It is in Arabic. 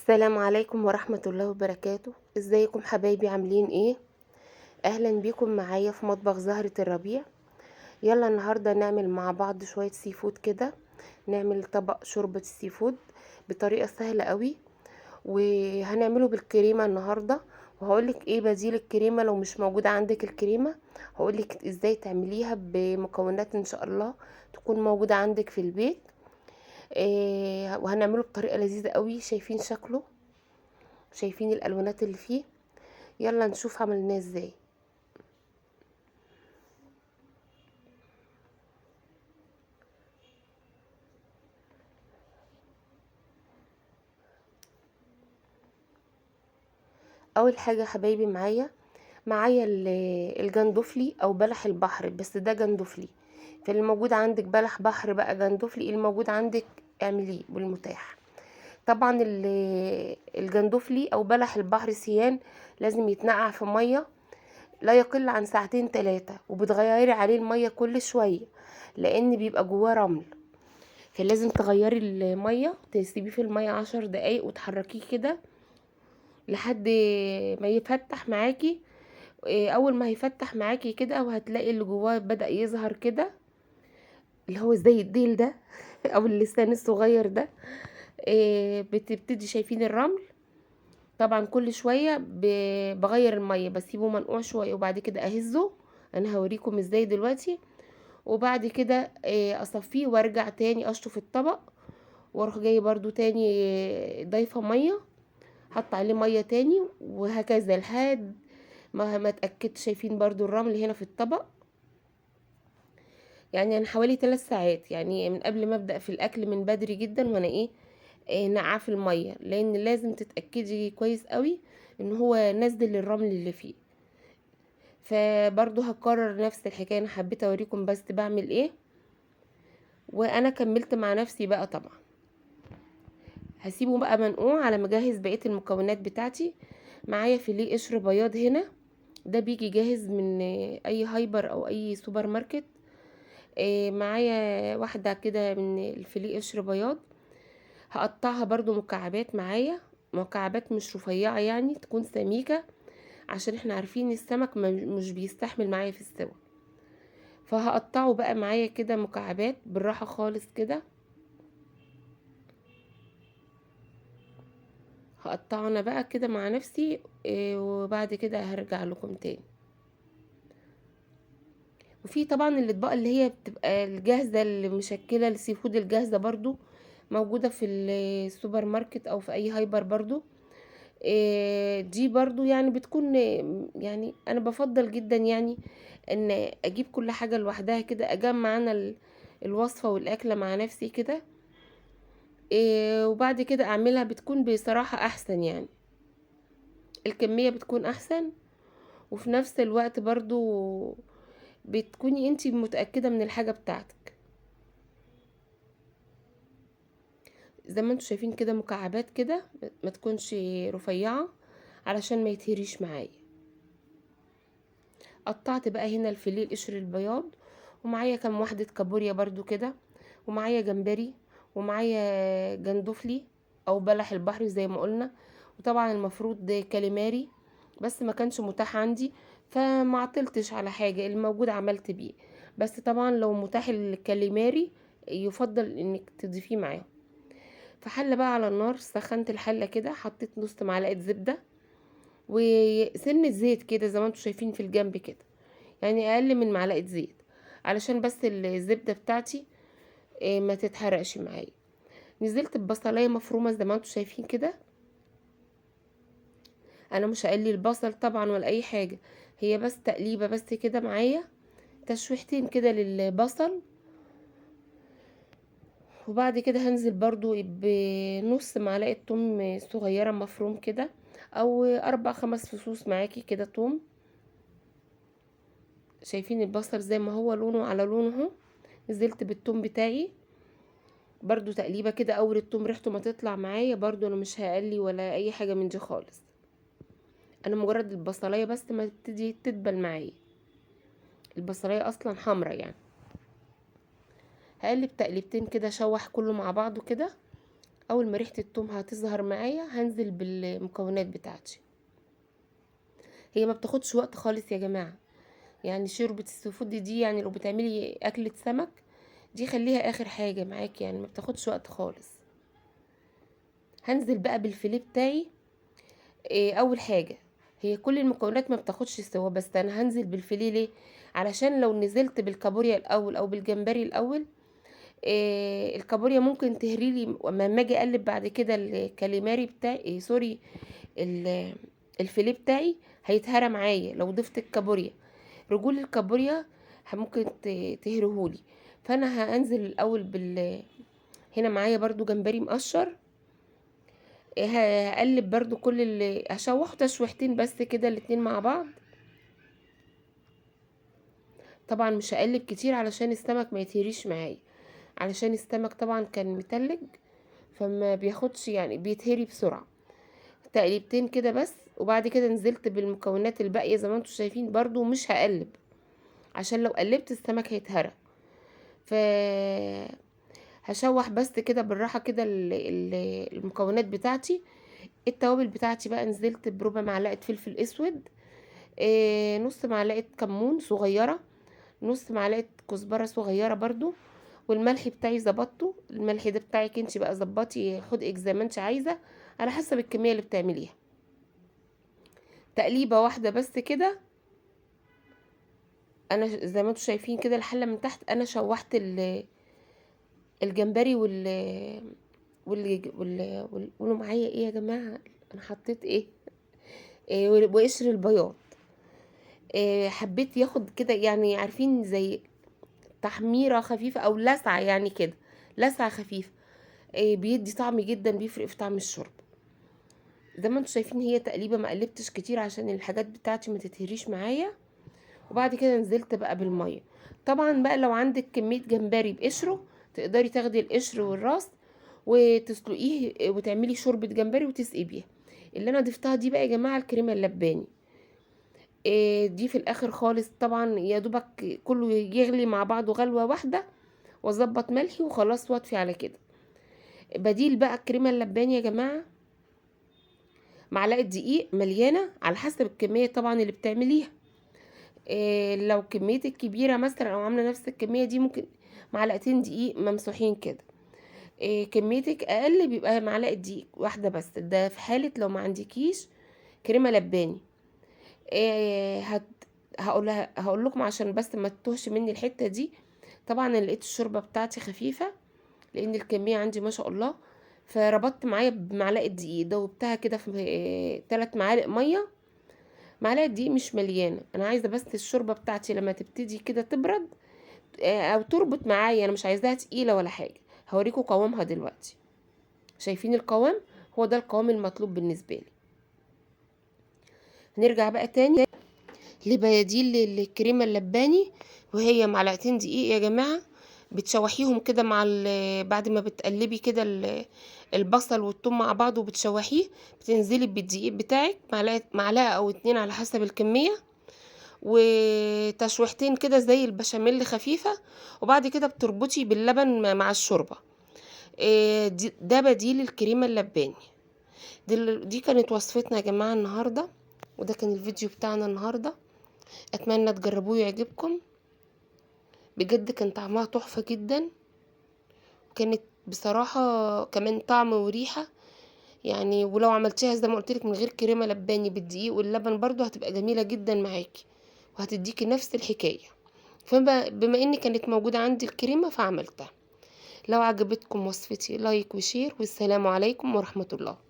السلام عليكم ورحمة الله وبركاته. ازيكم حبايبي؟ عاملين ايه؟ اهلا بيكم معايا في مطبخ زهرة الربيع. يلا النهاردة نعمل مع بعض شوية سي فود كده. نعمل طبق شوربة السي فود بطريقة سهلة قوي، وهنعمله بالكريمة النهاردة. وهقولك ايه بديل الكريمة لو مش موجودة عندك الكريمة. هقولك ازاي تعمليها بمكونات ان شاء الله تكون موجودة عندك في البيت. إيه، وهنعمله بطريقة لذيذة قوي. شايفين شكله؟ شايفين الالوانات اللي فيه؟ يلا نشوف عملناه ازاي. اول حاجه يا حبايبي معايا الجندفلي او بلح البحر، بس ده جندفلي. فاللي موجود عندك بلح بحر بقى جندفلي، اللي موجود عندك اعمليه بالمتاح. طبعا الجندفلي او بلح البحر سيان لازم يتنقع في ميه لا يقل عن ساعتين 3، وبتغيري عليه الميه كل شويه لان بيبقى جواه رمل. فلازم تغيري الميه، تسيبيه في الميه 10 دقايق وتحركيه كده لحد ما يفتح معاكي. اول ما هيفتح معاكي كده وهتلاقي اللي جواه بدأ يظهر كده، اللي هو زي الديل ده او اللسان الصغير ده. بتبتدي شايفين الرمل. طبعا كل شوية بغير المية، بسيبه منقوع شوية وبعد كده اهزه. انا هوريكم ازاي دلوقتي. وبعد كده اصفيه وارجع تاني اشطف الطبق، واروح جاي برضو تاني ضايفة مية، حط عليه مية تاني، وهكذا لحد ما اتأكدت. شايفين برضو الرمل هنا في الطبق. يعني انا حوالي 3 ساعات، يعني من قبل ما ابدأ في الاكل من بدري جدا وانا نقعه في المية، لان لازم تتأكدي كويس قوي ان هو نزل الرمل اللي فيه. فبرضو هكرر نفس الحكاية. انا حبيت اوريكم بس بعمل ايه، وانا كملت مع نفسي بقى. طبعا هسيبه بقى منقوع على ما اجهز بقية المكونات بتاعتي. معايا فيليه قشر بياض هنا، ده بيجي جاهز من اي هايبر او اي سوبر ماركت. معايا واحدة كده من الفيليه قشر بياض. هقطعها برضو مكعبات، معايا مكعبات مش رفيعة، يعني تكون سميكة، عشان احنا عارفين السمك مش بيستحمل معايا في السوا. فهقطعه بقى معايا كده مكعبات بالراحة خالص كده. هقطعه انا بقى كده مع نفسي. وبعد كده هرجع لكم تاني. وفي طبعا الاطباق اللي هي بتبقى الجاهزه، المشكله السي فود الجاهزه برضو موجوده في السوبر ماركت او في اي هايبر برضو. دي برضو يعني بتكون، يعني انا بفضل جدا يعني ان اجيب كل حاجه لوحدها كده، اجمع انا الوصفه والاكله مع نفسي كده. وبعد كده اعملها بتكون بصراحه احسن، يعني الكميه بتكون احسن. وفي نفس الوقت برضو بتكوني انتي متأكدة من الحاجة بتاعتك. زي ما انتوا شايفين كده مكعبات كده، ما تكونش رفيعة علشان ما يتهريش معايا. قطعت بقى هنا الفيليه القشر البياض، ومعايا كام واحدة كابوريا برضو كده، ومعايا جمبري، ومعايا جندفلي او بلح البحر زي ما قلنا. وطبعا المفروض كاليماري، بس ما كانش متاح عندي، فما عطلتش على حاجة، الموجود عملت بيه. بس طبعا لو متاح الكاليماري يفضل انك تضيفيه معاه. فحلة بقى على النار، سخنت الحلة كده، حطيت نص معلقة زبدة وسنة زيت كده زي ما انتوا شايفين في الجنب كده، يعني اقل من معلقة زيت، علشان بس الزبدة بتاعتي ما تتحرقش معايا. نزلت ببصلايه مفرومة زي ما انتوا شايفين كده. انا مش هقلي البصل طبعا ولا اي حاجة، هي بس تقليبة بس كده معايا، تشويحتين كده للبصل. وبعد كده هنزل برضو بنص معلقة توم صغيرة مفروم كده، او 4 5 فصوص معاكي كده توم. شايفين البصل زي ما هو لونه على لونه اهو. نزلت بالثوم بتاعي برضو تقليبه كده، اول الثوم ريحته ما تطلع معايا برضو انا مش هقلي ولا اي حاجه من دي خالص. انا مجرد البصلايه بس ما تبتدي تدبل معايا، البصلايه اصلا حمرا يعني. هقلب تقليبتين كده، اشوح كله مع بعضه كده اول ما ريحه التوم هتظهر معايا هنزل بالمكونات بتاعتي. هي ما بتاخدش وقت خالص يا جماعه، يعني شوربه السي فود دي يعني لو بتعملي اكله سمك دي خليها اخر حاجه معاكي، يعني ما بتاخدش وقت خالص. هنزل بقى بالفيليه بتاعي. اول حاجه، هي كل المكونات ما بتاخدش سوا، بس انا هنزل بالفيليه ليه؟ علشان لو نزلت بالكابوريا الاول او بالجمبري الاول، الكابوريا ممكن تهريلي لما اجي اقلب بعد كده الكاليماري بتاعي، سوري، ال- الفيليه بتاعي هيتهرى معايا لو ضفت الكابوريا. رجول الكابوريا ممكن تهرهولي. فانا هنزل الاول هنا معايا برضو جمبري مقشر. هقلب برضو كل هشوح تشويحتين بس كده الاتنين مع بعض. طبعا مش هقلب كتير علشان السمك ما يتهريش معايا، علشان السمك طبعا كان متلج فما بياخدش، يعني بيتهري بسرعة. تقليبتين كده بس، وبعد كده نزلت بالمكونات الباقية زي ما انتم شايفين، برضو مش هقلب عشان لو قلبت السمك هيتهرى. ف هشوح بس كده بالراحة كده المكونات بتاعتي. التوابل بتاعتي بقى نزلت بربع معلقة فلفل اسود، نص معلقة كمون صغيرة، نص معلقة كزبرة صغيرة برضو. والملح بتاعي ظبطته، الملح ده بتاعك انت بقى ظبطي حدقك زي ما انت عايزة على حسب الكمية اللي بتعمليها. تقليبة واحدة بس كده. انا زي ما انتم شايفين كده الحلة من تحت انا شوحت الجمبري قولوا معايا ايه يا جماعة، انا حطيت ايه، وقشر البياض. حبيت ياخد كده، يعني عارفين زي تحميرة خفيفة او لسعة، يعني كده لسعة خفيفة. بيدي طعم جدا، بيفرق في طعم الشرب. زي ما انتم شايفين هي تقليبة، ما قلبتش كتير عشان الحاجات بتاعتي ما تتهريش معايا. وبعد كده نزلت بقى بالمية. طبعا بقى لو عندك كمية جمبري بقشره تقدري تاخدي القشر والراس وتسلقيه وتعملي شوربة جمبري وتسقي بيها. اللي انا ضفتها دي بقى يا جماعة الكريمة اللباني. دي في الاخر خالص طبعا، يا دوبك كله يغلي مع بعضه غلوة واحدة، واظبط ملحي وخلاص واطفي على كده. بديل بقى الكريمة اللباني يا جماعة، معلقة دقيق مليانة على حسب الكمية طبعا اللي بتعمليها. لو كميتك كبيرة مثلا او عاملة نفس الكمية دي ممكن معلقتين دقيق ممسوحين كده. كميتك اقل بيبقى معلقة دقيق واحدة بس، ده في حالة لو ما عندكيش كريمة لباني. إيه هت هقول لكم عشان بس ما تتوهش مني الحتة دي. طبعا أنا لقيت الشوربة بتاعتي خفيفة لان الكمية عندي ما شاء الله، فربطت معايا بمعلقة دقيق دوبتها كده في 3 معالق مية. معلقة دقيق مش مليانة، انا عايزة بس الشوربة بتاعتي لما تبتدي كده تبرد او تربط معايا، انا مش عايزاها تقيلة ولا حاجة. هوريكم قوامها دلوقتي. شايفين القوام؟ هو ده القوام المطلوب بالنسبة لي. هنرجع بقى تاني لبيادين الكريمة اللباني، وهي معلقتين دقيق يا جماعة. بتشوحيهم كده مع بعد ما بتقلبي كده البصل والثوم مع بعض وبتشوحيه، بتنزلي بالدقيق بتاعك معلقة او 2 على حسب الكمية، وتشويحتين كده زي البشاميل خفيفة. وبعد كده بتربطي باللبن مع الشوربة. ده بديل الكريمة اللباني. دي كانت وصفتنا يا جماعة النهاردة، وده كان الفيديو بتاعنا النهاردة. اتمنى تجربوه يعجبكم، بجد كان طعمها تحفة جدا، وكانت بصراحة كمان طعم وريحة يعني. ولو عملتيها زي ما قلتلك من غير كريمة لباني بالدقيق واللبن برضو هتبقى جميلة جدا معاكي، وهتديكي نفس الحكاية. فبما اني كانت موجودة عندي الكريمة فعملتها. لو عجبتكم وصفتي لايك وشير، والسلام عليكم ورحمة الله.